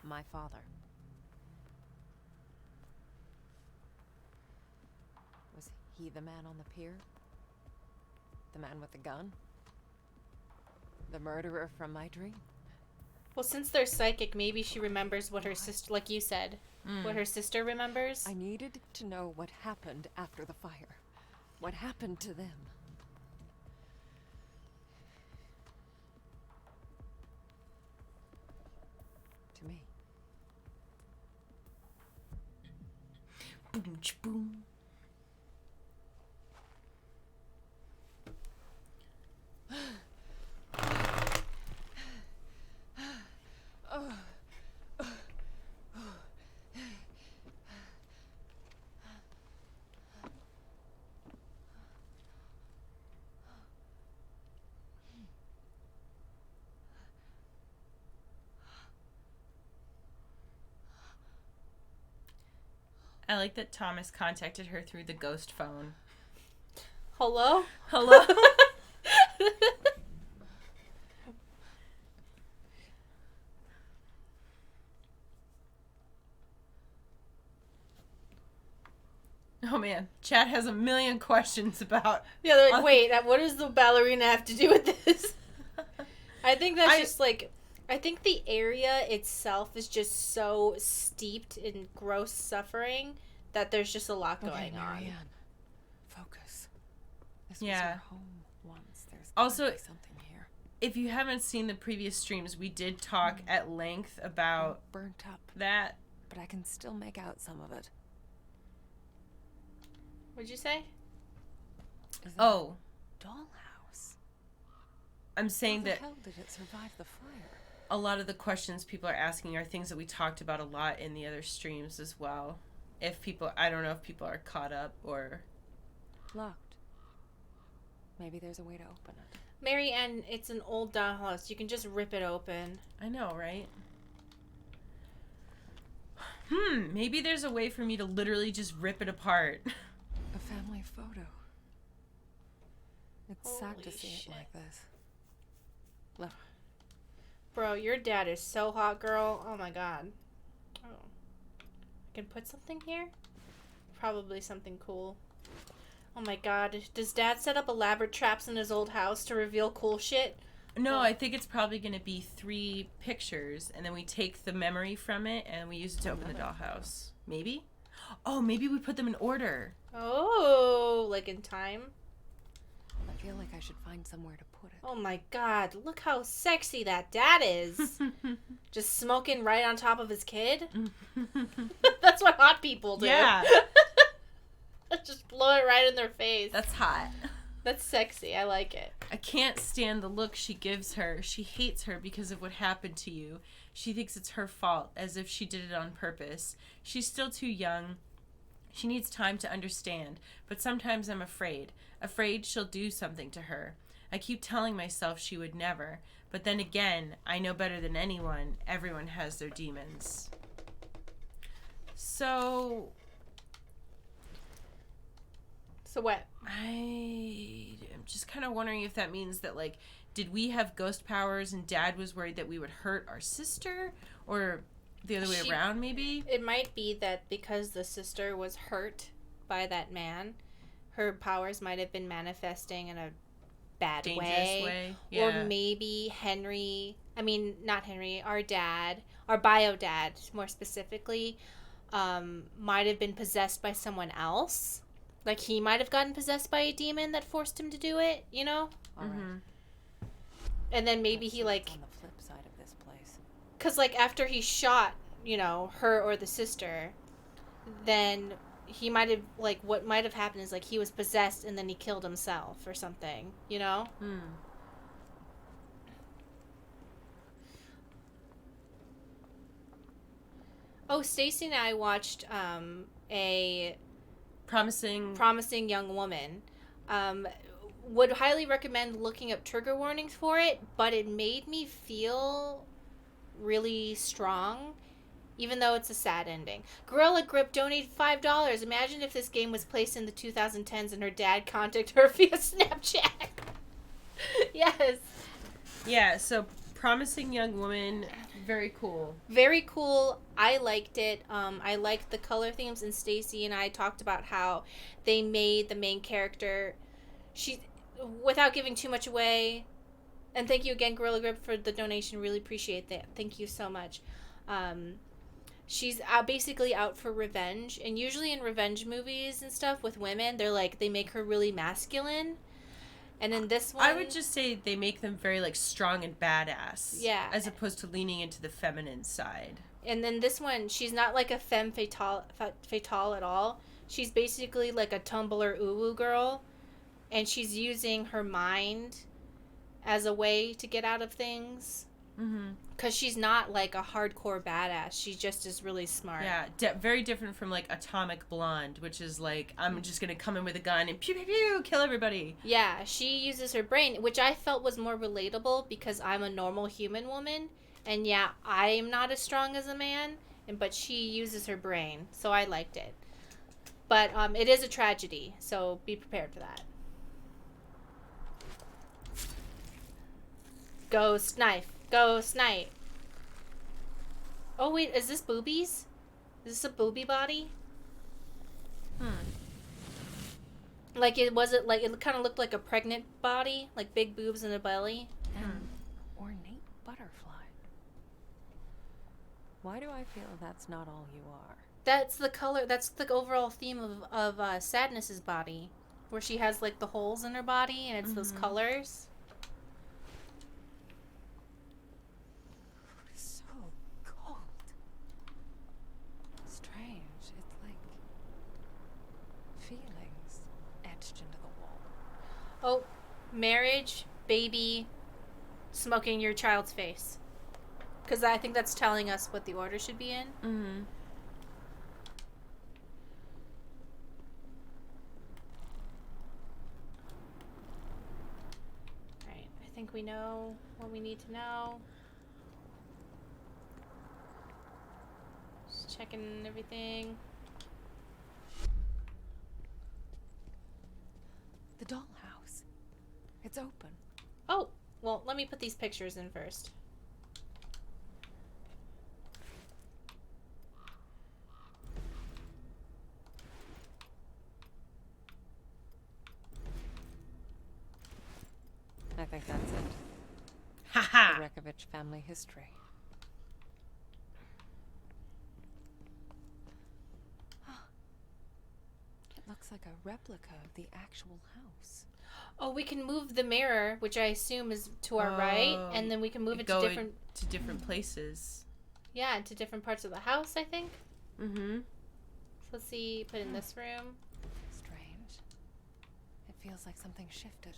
My father. Was he the man on the pier? The man with the gun? The murderer from my dream? Well, since they're psychic, maybe she remembers what her sister, like you said, what her sister remembers. I needed to know what happened after the fire. What happened to them? To me. Boom, boom. I like that Thomas contacted her through the ghost phone. Hello? Hello? Oh man, chat has a million questions about. Yeah, they're like, wait, what does the ballerina have to do with this? I think that's just like, I think the area itself is just so steeped in gross suffering that there's just a lot going on. Marianne, focus. This Yeah. was your home once. There's Also, gotta be something here. If you haven't seen the previous streams, we did talk at length about Burnt up, that. but I can still make out some of it. What'd you say? Is that Oh, a dollhouse? I'm saying How the that hell did it survive the fire? a lot of the questions people are asking are things that we talked about a lot in the other streams as well. If people, I don't know if people are caught up or... Locked. Maybe there's a way to open it. Mary Ann, it's an old dollhouse. You can just rip it open. I know, right? Maybe there's a way for me to literally just rip it apart. A family photo. It's sad to Holy see shit. it like this. Look. Bro, your dad is so hot, girl. Oh my god. Oh. I can put something here? Probably something cool. Oh my god. Does dad set up elaborate traps in his old house to reveal cool shit? No, I think it's probably going to be 3 pictures, and then we take the memory from it, and we use it to open the dollhouse. Maybe? Oh, maybe we put them in order. Oh, like in time? I feel like I should find somewhere to put it. Oh my god, look how sexy that dad is. Just smoking right on top of his kid? That's what hot people do. Yeah. Just blow it right in their face. That's hot. That's sexy. I like it. I can't stand the look she gives her. She hates her because of what happened to you. She thinks it's her fault, as if she did it on purpose. She's still too young. She needs time to understand, but sometimes I'm afraid. Afraid she'll do something to her. I keep telling myself she would never, but then again, I know better than anyone. Everyone has their demons. So what? I'm just kind of wondering if that means that, like, did we have ghost powers and Dad was worried that we would hurt our sister? Or the other way around, maybe? It might be that because the sister was hurt by that man, her powers might have been manifesting in a bad Dangerous way. Yeah. Or maybe not Henry, our dad, our bio dad, more specifically, might have been possessed by someone else. Like, he might have gotten possessed by a demon that forced him to do it, you know? All right. And then maybe Let's he, see like... what's on the flip side of this place. Because, like, after he shot, you know, her or the sister, then he might have, like, what might have happened is, like, he was possessed and then he killed himself or something, you know? Oh, Stacy and I watched a Promising Young Woman. Would highly recommend looking up trigger warnings for it, but it made me feel really strong, even though it's a sad ending. Gorilla Grip donated $5. Imagine if this game was placed in the 2010s and her dad contacted her via Snapchat. Yes. Yeah, so Promising Young Woman, very cool. Very cool. I liked it. I liked the color themes, and Stacy and I talked about how they made the main character, without giving too much away. And thank you again, Gorilla Grip, for the donation. Really appreciate that. Thank you so much. She's basically out for revenge, and usually in revenge movies and stuff with women, they make her really masculine. And in this one, I would just say they make them very, like, strong and badass. Yeah. As opposed to leaning into the feminine side. And then this one, she's not like a femme fatale at all. She's basically like a Tumblr uwu girl. And she's using her mind as a way to get out of things. Because she's not like a hardcore badass. She just is really smart. Yeah, very different from, like, Atomic Blonde, which is like, I'm just going to come in with a gun and pew pew pew, kill everybody. Yeah, she uses her brain, which I felt was more relatable because I'm a normal human woman. And yeah, I'm not as strong as a man, but she uses her brain. So I liked it. But it is a tragedy, so be prepared for that. Ghost knife. Ghost knife. Oh wait, is this boobies? Is this a booby body? Like it kind of looked like a pregnant body, like big boobs and a belly. Ornate butterfly. Why do I feel that's not all you are? That's the color. That's the overall theme of Sadness's body, where she has like the holes in her body, and it's those colors. So cold. Strange. It's like feelings etched into the wall. Oh, marriage, baby, smoking your child's face. Because I think that's telling us what the order should be in. Mm-hmm. Alright, I think we know what we need to know. Just checking everything. The dollhouse. It's open. Oh, well, let me put these pictures in first. I think that's it. The Haha! Rekovich family history. It looks like a replica of the actual house. Oh, we can move the mirror, which I assume is to our right, and then we can move it to Go different... to different places. Yeah, to different parts of the house, I think. Mm-hmm. So let's see, put in this room. Strange. It feels like something shifted.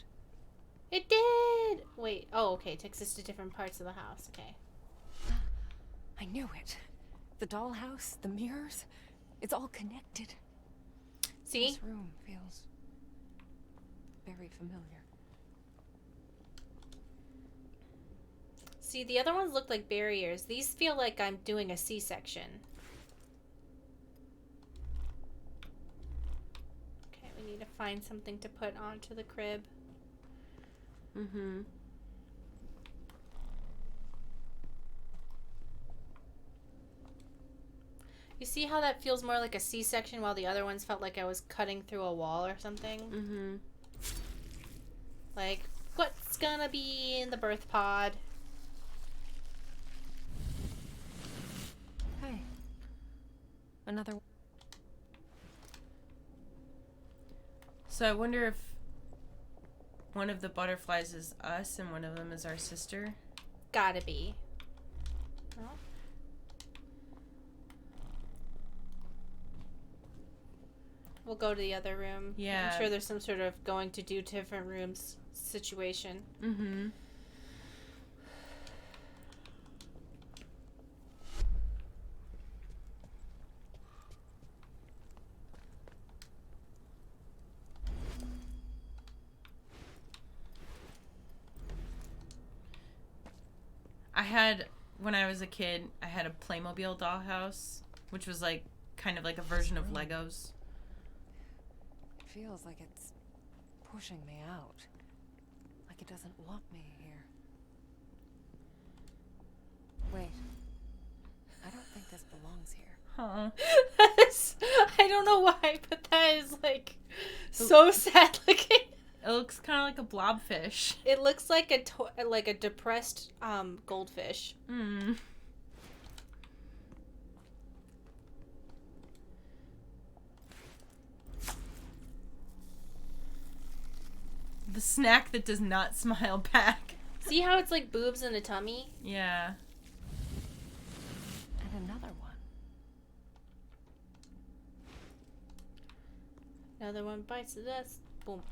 It did! Wait, oh, okay, it takes us to different parts of the house, okay. I knew it. The dollhouse, the mirrors, it's all connected. See? This room feels very familiar. See, the other ones look like barriers. These feel like I'm doing a C-section. Okay, we need to find something to put onto the crib. Mm-hmm. You see how that feels more like a C-section while the other ones felt like I was cutting through a wall or something? Mm-hmm. Like, what's gonna be in the birth pod? Hey. Another. So I wonder if one of the butterflies is us and one of them is our sister. Gotta be. No? We'll go to the other room. Yeah. I'm sure there's some sort of going to do different rooms situation. Mm-hmm. I had, when I was a kid, I had a Playmobil dollhouse, which was like kind of like a version of Legos. It feels like it's pushing me out. Like it doesn't want me here. Wait. I don't think this belongs here. Huh. I don't know why, but that is like so sad looking. It looks kind of like a blobfish. It looks like a depressed goldfish. Mm. The snack that does not smile back. See how it's like boobs in a tummy? Yeah. And another one. Another one bites the dust. Boom.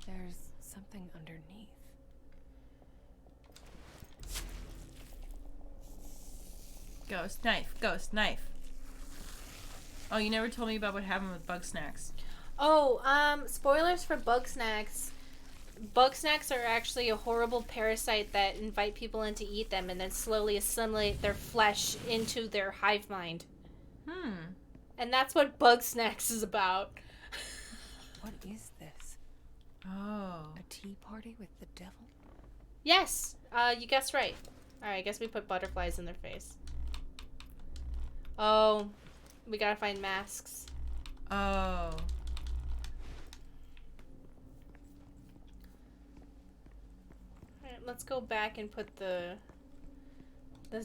There's something underneath. Ghost knife. Ghost knife. Oh, you never told me about what happened with bug snacks. Oh, spoilers for bug snacks. Bug snacks are actually a horrible parasite that invite people in to eat them and then slowly assimilate their flesh into their hive mind. And that's what bug snacks is about. What is this? Oh. A tea party with the devil? Yes, you guessed right. Alright, I guess we put butterflies in their face. Oh, we gotta find masks. Oh. Alright, let's go back and put the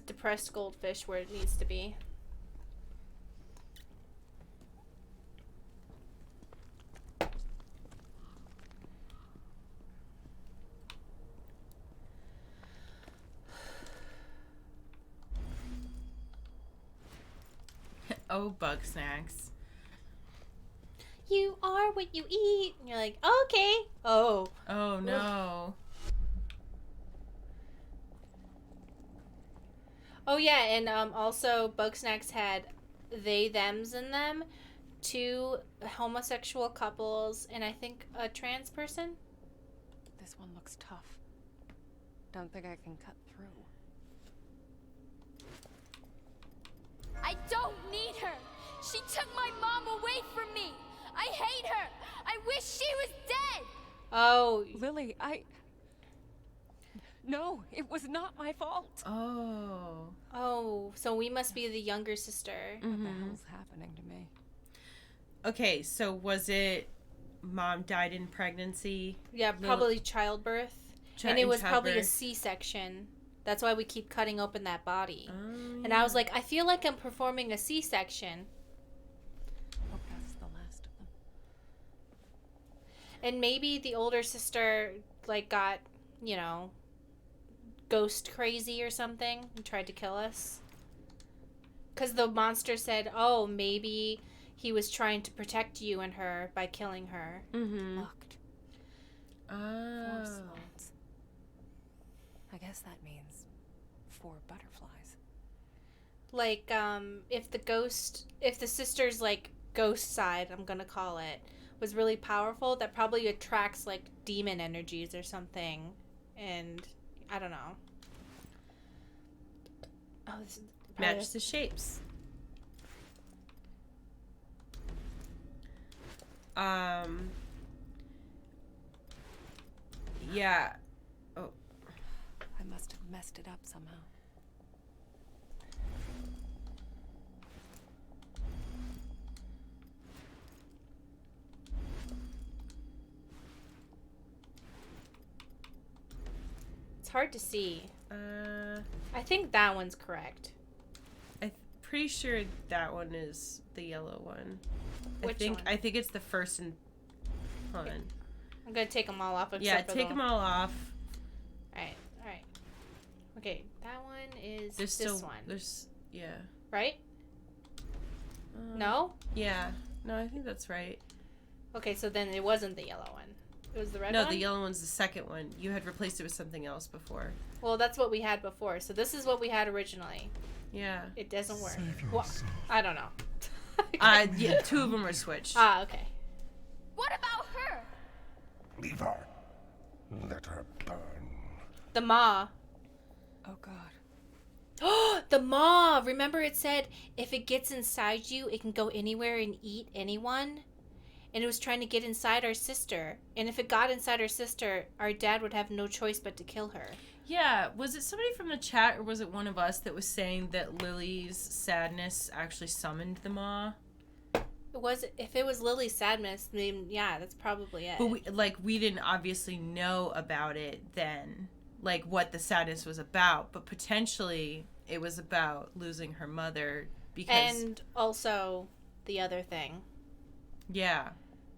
depressed goldfish where it needs to be. Oh, bug snacks. You are what you eat. And you're like, okay. Oh. Oh, no. Oh yeah, and also Bugsnax had they thems in them, 2 homosexual couples, and I think a trans person. This one looks tough. Don't think I can cut through. I don't need her. She took my mom away from me. I hate her. I wish she was dead. Oh, Lily, No, it was not my fault. oh, so we must be the younger sister. What the hell's happening to me? Okay, so was it mom died in pregnancy? Yeah, probably childbirth. And it in was probably a childbirth? C-section. That's why we keep cutting open that body. Oh, And I was like, I feel like I'm performing a C-section. Hope that's the last of them. And maybe the older sister, like, got, you know, ghost crazy or something and tried to kill us. Because the monster said, oh, maybe he was trying to protect you and her by killing her. Mm-hmm. Looked. 4 slots. I guess that means 4 butterflies. Like, if the sister's, like, ghost side, I'm gonna call it, was really powerful, that probably attracts, like, demon energies or something. And I don't know. Oh, this is Match the shapes. Yeah. Oh. I must have messed it up somehow. It's hard to see. I think that one's correct. I'm pretty sure that one is the yellow one. Which one? I think it's the first and hold on. I'm gonna take them all off. Yeah, Except for take them all off. Alright, alright. Okay, that one is There's this still one. there's yeah. Right? No? Yeah. No, I think that's right. Okay, so then it wasn't the yellow one. It was the red No, one? the yellow one's the second one. You had replaced it with something else before. Well, that's what we had before. So this is what we had originally. Yeah. It doesn't work. Well, I don't know. Yeah, 2 of them were switched. Ah, okay. What about her? Leave her. Let her burn. The maw. Oh god. Oh, the maw! Remember it said if it gets inside you, it can go anywhere and eat anyone? And it was trying to get inside our sister. And if it got inside our sister, our dad would have no choice but to kill her. Yeah, was it somebody from the chat or was it one of us that was saying that Lily's sadness actually summoned the maw? If it was Lily's sadness, then yeah, that's probably it. But we didn't obviously know about it then, like what the sadness was about, but potentially it was about losing her mother because And also the other thing. yeah.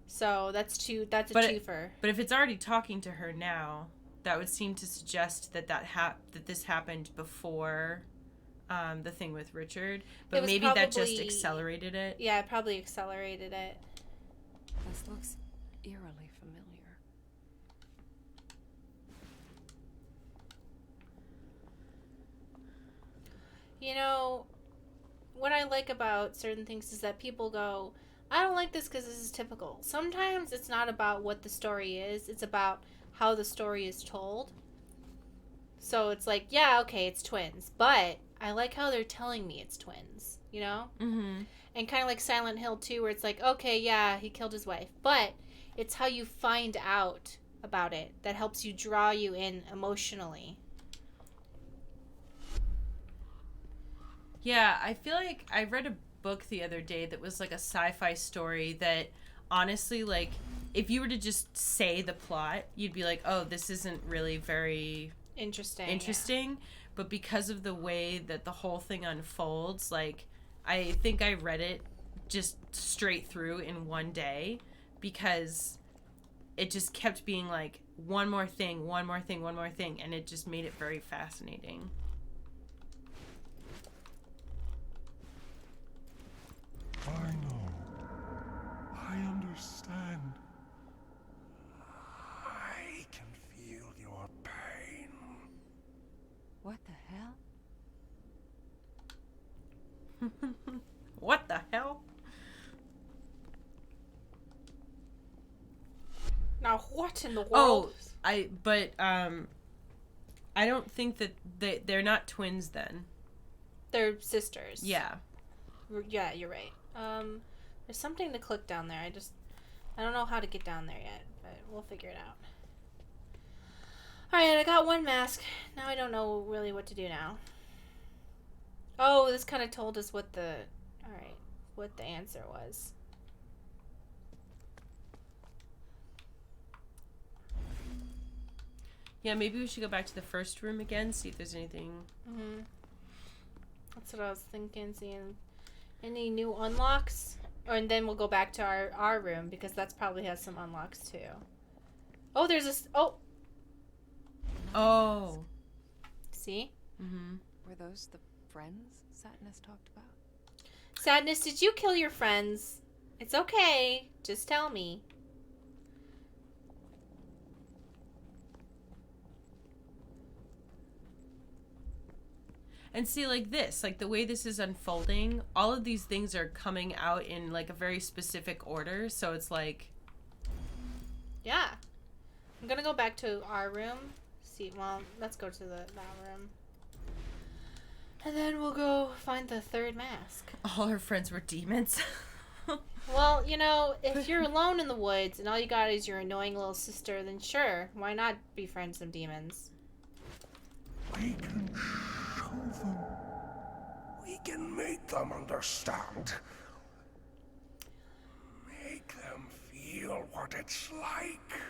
So that's a But twofer. But if it's already talking to her now, that would seem to suggest that this happened before the thing with Richard. But was maybe that just probably- accelerated it. Yeah, it probably accelerated it. This looks eerily familiar. You know, what I like about certain things is that people go, I don't like this because this is typical. Sometimes it's not about what the story is, it's about how the story is told. So it's like, yeah, okay, it's twins, but I like how they're telling me it's twins, you know? Mm-hmm. And kind of like Silent Hill 2, where it's like, okay, yeah, he killed his wife, but it's how you find out about it that helps you draw you in emotionally. Yeah, I feel like I read a book the other day that was like a sci-fi story that honestly, like, if you were to just say the plot, you'd be like, oh, this isn't really very Interesting. Yeah. But because of the way that the whole thing unfolds, like, I think I read it just straight through in one day because it just kept being like one more thing, one more thing, one more thing, and it just made it very fascinating. I know. I understand. I can feel. Your pain. What the hell? What the hell? Now what in the Oh, world? I don't think that they're not twins then. They're sisters. Yeah. Yeah, you're right. There's something to click down there. I don't know how to get down there yet, but we'll figure it out. Alright, I got one mask. Now I don't know really what to do now. Oh, this kind of told us what the answer was. Yeah, maybe we should go back to the first room again, see if there's anything. Mm-hmm. That's what I was thinking, seeing any new unlocks. And then we'll go back to our room, because that's probably has some unlocks too. Oh, there's a... Oh. See? Mm-hmm. Were those the friends Sadness talked about? Sadness, did you kill your friends? It's okay. Just tell me. And see, like this, like the way this is unfolding, all of these things are coming out in like a very specific order. So it's like, Yeah. I'm gonna go back to our room. See, well, let's go to that room. And then we'll go find the third mask. all her friends were demons. Well, you know, if you're alone in the woods and all you got is your annoying little sister, then sure, why not befriend some demons? We can show them. We can make them understand. Make them feel what it's like.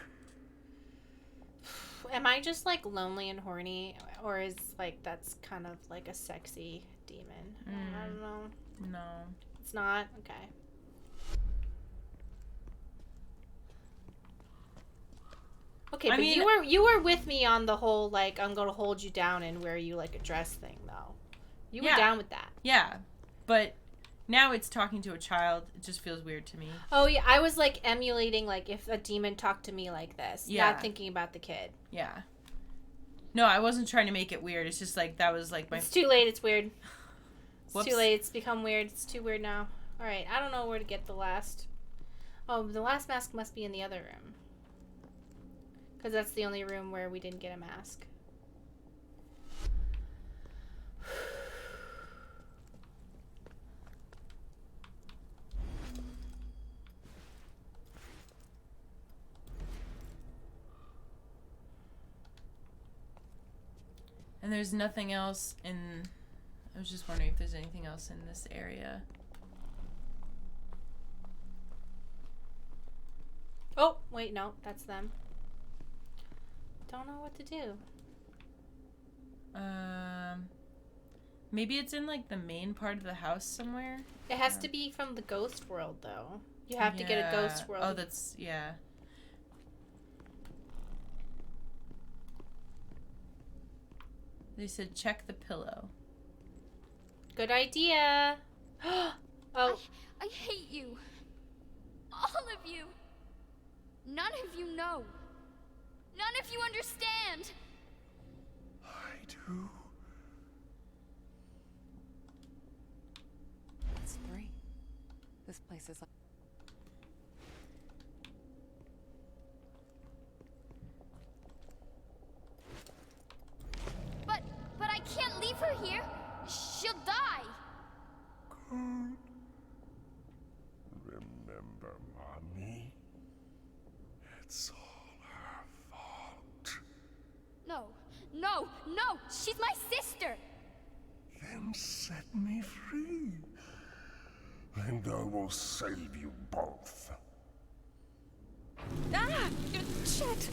Am I just like lonely and horny, or is like that's kind of like a sexy demon? I don't know. No. It's not? Okay. Okay, I but mean- you were with me on the whole like I'm gonna hold you down and wear you like a dress thing though. You were Yeah. down with that. Yeah, but now it's talking to a child. It just feels weird to me. Oh yeah, I was like emulating like if a demon talked to me like this, Yeah. not thinking about the kid. Yeah. No, I wasn't trying to make it weird. It's just like that was like my. It's too late. It's weird. It's Whoops. too late. It's become weird. It's too weird now. All right, I don't know where to get the last. Oh, the last mask must be in the other room. Because that's the only room where we didn't get a mask. And there's nothing else in. I was just wondering if there's anything else in this area. Oh, wait, no, that's them. Don't know what to do. Maybe it's in like the main part of the house somewhere. It has to be from the ghost world, though. You have to get a ghost world. Oh, that's yeah. They said check the pillow. Good idea. Oh, I hate you. All of you. None of you know. None of you understand. I do. It's 3. This place is like... But I can't leave her here. She'll die. Good. Remember, Mommy? It's all her fault. No, no, no. She's my sister. Then set me free. And I will save you both. Ah! Shit!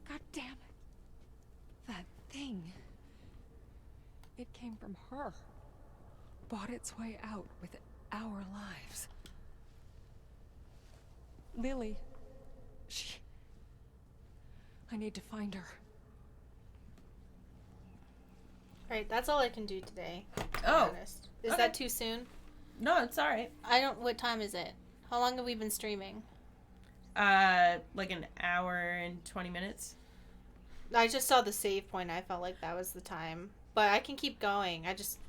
God damn it. That thing. It came from her. Bought its way out with our lives. Lily. I need to find her. Alright, that's all I can do today. To be Oh. honest. Is Okay. that too soon? No, it's all right. I don't. What time is it? How long have we been streaming? Like an hour and 20 minutes. I just saw the save point. I felt like that was the time. But I can keep going. I just,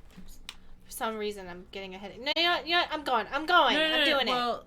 for some reason, I'm getting ahead. No, you know what? I'm going. I'm doing it. Well,